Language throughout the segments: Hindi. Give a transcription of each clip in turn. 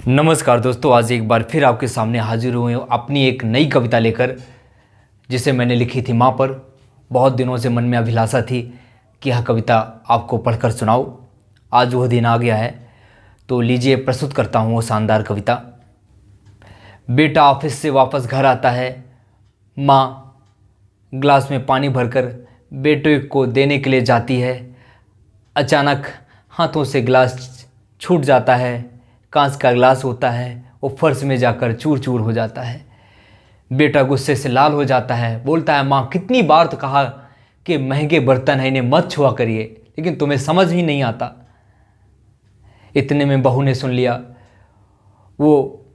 नमस्कार दोस्तों, आज एक बार फिर आपके सामने हाजिर हुए हूँ अपनी एक नई कविता लेकर, जिसे मैंने लिखी थी माँ पर। बहुत दिनों से मन में अभिलाषा थी कि यह कविता आपको पढ़कर सुनाऊँ। आज वह दिन आ गया है, तो लीजिए प्रस्तुत करता हूँ वो शानदार कविता। बेटा ऑफिस से वापस घर आता है, माँ ग्लास में पानी भरकर बेटे को देने के लिए जाती है। अचानक हाथों से गिलास छूट जाता है। कांच का गिलास होता है, वो फर्श में जाकर चूर चूर हो जाता है। बेटा गुस्से से लाल हो जाता है, बोलता है, माँ कितनी बार तो कहा कि महंगे बर्तन है, इन्हें मत छुआ करिए, लेकिन तुम्हें समझ ही नहीं आता। इतने में बहू ने सुन लिया। वो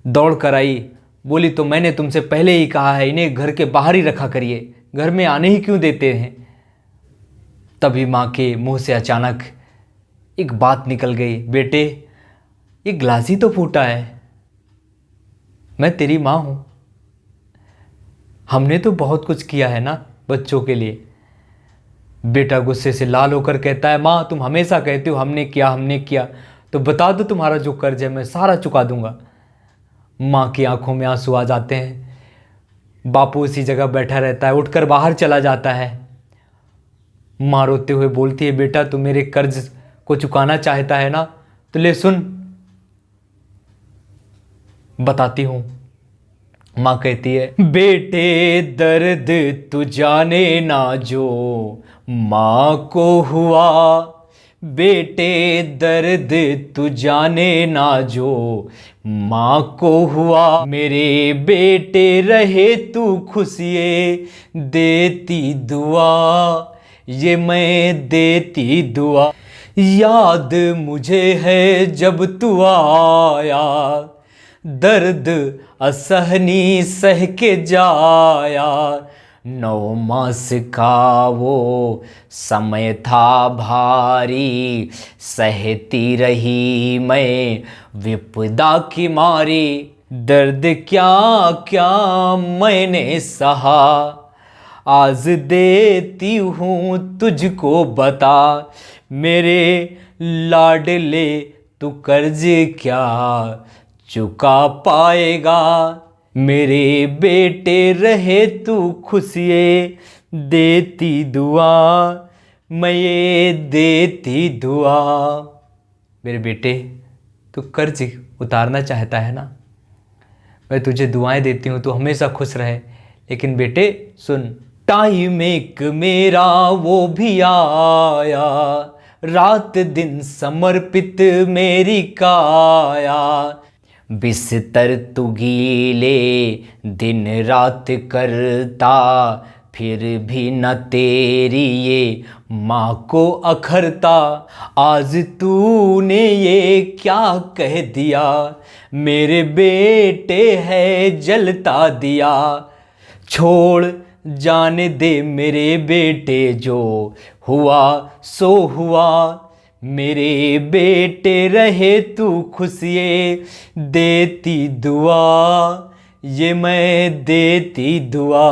दौड़ कर आई, बोली, तो मैंने तुमसे पहले ही कहा है, इन्हें घर के बाहर ही रखा करिए, घर में आने ही क्यों देते हैं। तभी माँ के मुंह से अचानक एक बात निकल गई, बेटे ये गिलास ही तो फूटा है, मैं तेरी माँ हूँ, हमने तो बहुत कुछ किया है ना बच्चों के लिए। बेटा गुस्से से लाल होकर कहता है, माँ तुम हमेशा कहते हो हमने किया, तो बता दो तुम्हारा जो कर्ज है मैं सारा चुका दूंगा। माँ की आंखों में आंसू आ जाते हैं। बापू उसी जगह बैठा रहता है, उठकर बाहर चला जाता है। माँ रोते हुए बोलती है, बेटा तू मेरे कर्ज को चुकाना चाहता है ना, तो ले सुन, बताती हूँ। माँ कहती है, बेटे दर्द तू जाने ना जो माँ को हुआ, बेटे दर्द तू जाने ना जो माँ को हुआ, मेरे बेटे रहे तू खुशिये देती दुआ, ये मैं देती दुआ। याद मुझे है जब तू आया, दर्द असहनी सह के जाया, 9 मास का वो समय था भारी, सहती रही मैं विपदा की मारी, दर्द क्या क्या मैंने सहा, आज देती हूँ तुझको बता, मेरे लाडले तू कर्ज क्या चुका पाएगा, मेरे बेटे रहे तू खुशिये देती दुआ, मैं ये देती दुआ। मेरे बेटे तू कर्ज उतारना चाहता है ना, मैं तुझे दुआएं देती हूँ, तू हमेशा खुश रहे, लेकिन बेटे सुन, टाइम एक मेरा वो भी आया, रात दिन समर्पित मेरी काया, बिस्तर तू गीले दिन रात करता, फिर भी न तेरी ये माँ को अखरता, आज तूने ये क्या कह दिया, मेरे बेटे है जलता दिया, छोड़ जाने दे मेरे बेटे, जो हुआ सो हुआ, मेरे बेटे रहे तू खुशिये देती दुआ, ये मैं देती दुआ।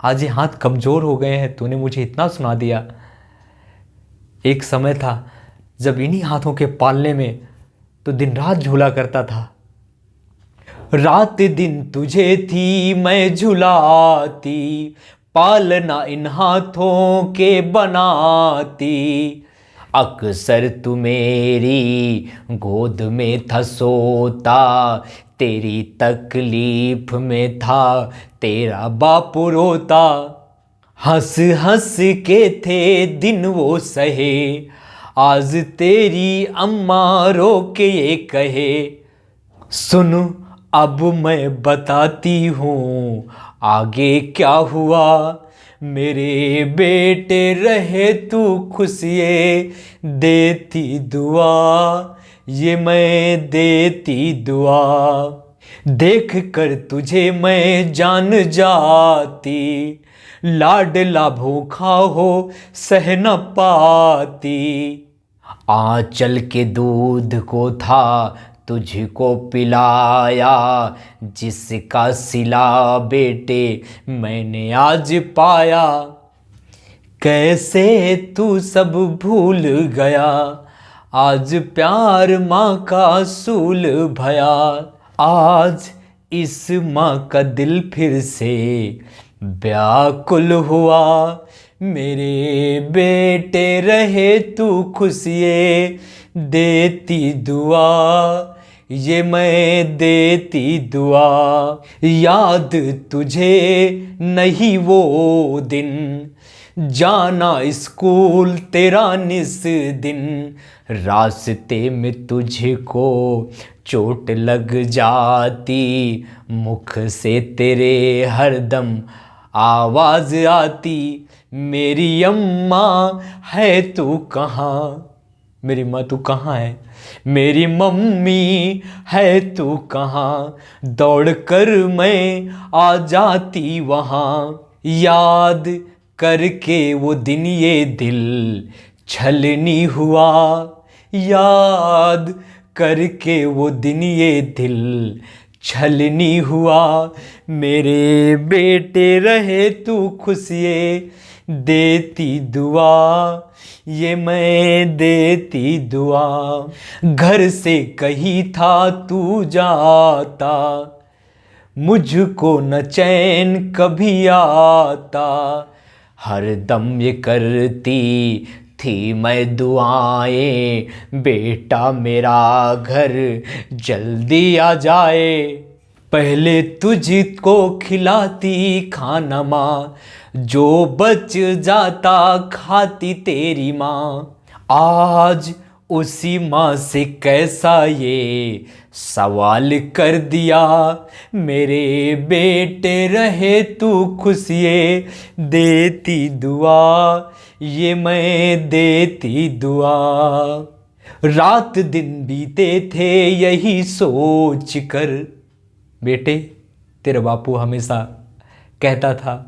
आज ये हाथ कमज़ोर हो गए हैं, तूने मुझे इतना सुना दिया। एक समय था जब इन्हीं हाथों के पालने में तो दिन रात झूला करता था, रात दिन तुझे थी मैं झुलाती, पालना इन हाथों के बनाती, अक्सर तू मेरी गोद में था सोता, तेरी तकलीफ में था तेरा बापू रोता, हंस हंस के थे दिन वो सहे, आज तेरी अम्मा रो के ये कहे, सुन अब मैं बताती हूँ आगे क्या हुआ, मेरे बेटे रहे तू खुशिये देती दुआ, ये मैं देती दुआ, देख कर तुझे मैं जान जाती, लाडला भूखा हो सह न पाती, आंचल के दूध को था तुझको पिलाया, जिसका सिला बेटे मैंने आज पाया, कैसे तू सब भूल गया, आज प्यार माँ का असूल भया, आज इस माँ का दिल फिर से व्याकुल हुआ। मेरे बेटे रहे तू खुशिये देती दुआ, ये मैं देती दुआ। याद तुझे नहीं वो दिन, जाना स्कूल तेरा निस दिन, रास्ते में तुझको चोट लग जाती, मुख से तेरे हरदम आवाज आती। मेरी अम्मा है तू कहाँ, मेरी माँ तू कहाँ है, मेरी मम्मी है तू कहाँ, दौड़ कर मैं आ जाती वहाँ। याद करके वो दिन ये दिल छलनी हुआ, याद करके वो दिन ये दिल छलनी हुआ। मेरे बेटे रहे तू खुशिये देती दुआ, ये मैं देती दुआ। घर से कहीं था तू जाता, मुझको न चैन कभी आता, हर दम ये करती थी मैं दुआएं, बेटा मेरा घर जल्दी आ जाए। पहले तुझको खिलाती खाना माँ, जो बच जाता खाती तेरी माँ। आज उसी माँ से कैसा ये सवाल कर दिया, मेरे बेटे रहे तू खुशिये देती दुआ, ये मैं देती दुआ। रात दिन बीते थे यही सोच कर, बेटे तेरा बापू हमेशा कहता था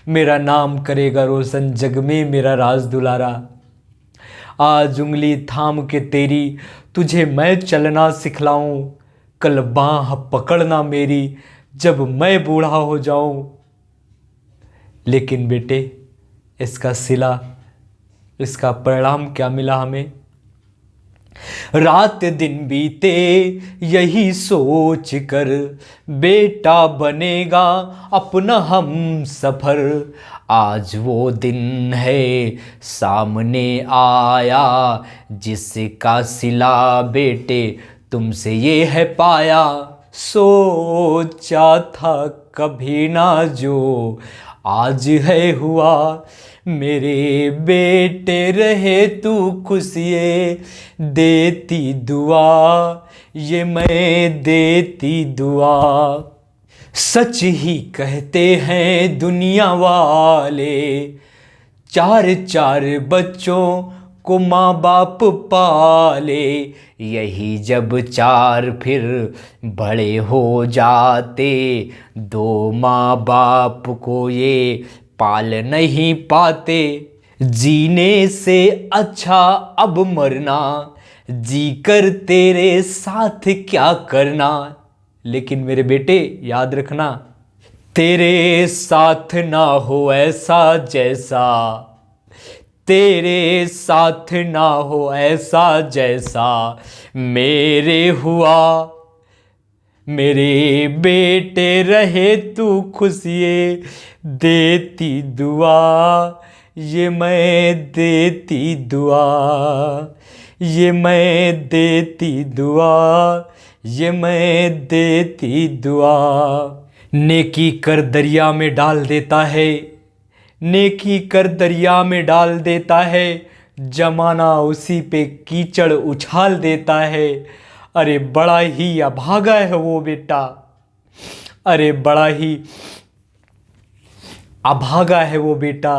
मेरा नाम करेगा रोशन जग में मेरा राज दुलारा। आज उंगली थाम के तेरी तुझे मैं चलना सिखलाऊं, कल बाह पकड़ना मेरी जब मैं बूढ़ा हो जाऊं। लेकिन बेटे इसका सिला, इसका परिणाम क्या मिला हमें? रात दिन बीते यही सोच कर, बेटा बनेगा अपना हम सफर। आज वो दिन है सामने आया, जिसका सिला बेटे तुमसे ये है पाया। सोचा था कभी ना जो आज है हुआ, मेरे बेटे रहे तू खुशिये देती दुआ, ये मैं देती दुआ। सच ही कहते हैं दुनिया वाले, चार चार बच्चों को माँ बाप पाले। यही जब चार फिर बड़े हो जाते, दो माँ बाप को ये पाल नहीं पाते। जीने से अच्छा अब मरना, जीकर तेरे साथ क्या करना। लेकिन मेरे बेटे याद रखना, तेरे साथ ना हो ऐसा जैसा, तेरे साथ ना हो ऐसा जैसा मेरे हुआ। मेरे बेटे रहे तू खुशिये देती दुआ, ये मैं देती दुआ, ये मैं देती दुआ, ये मैं देती दुआ। नेकी कर दरिया में डाल देता है, नेकी कर दरिया में डाल देता है, जमाना उसी पे कीचड़ उछाल देता है। अरे बड़ा ही अभागा है वो बेटा, अरे बड़ा ही अभागा है वो बेटा,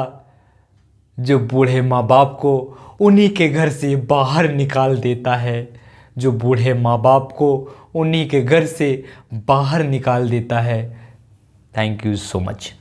जो बूढ़े माँ बाप को उन्हीं के घर से बाहर निकाल देता है, जो बूढ़े माँ बाप को उन्हीं के घर से बाहर निकाल देता है। Thank you so much.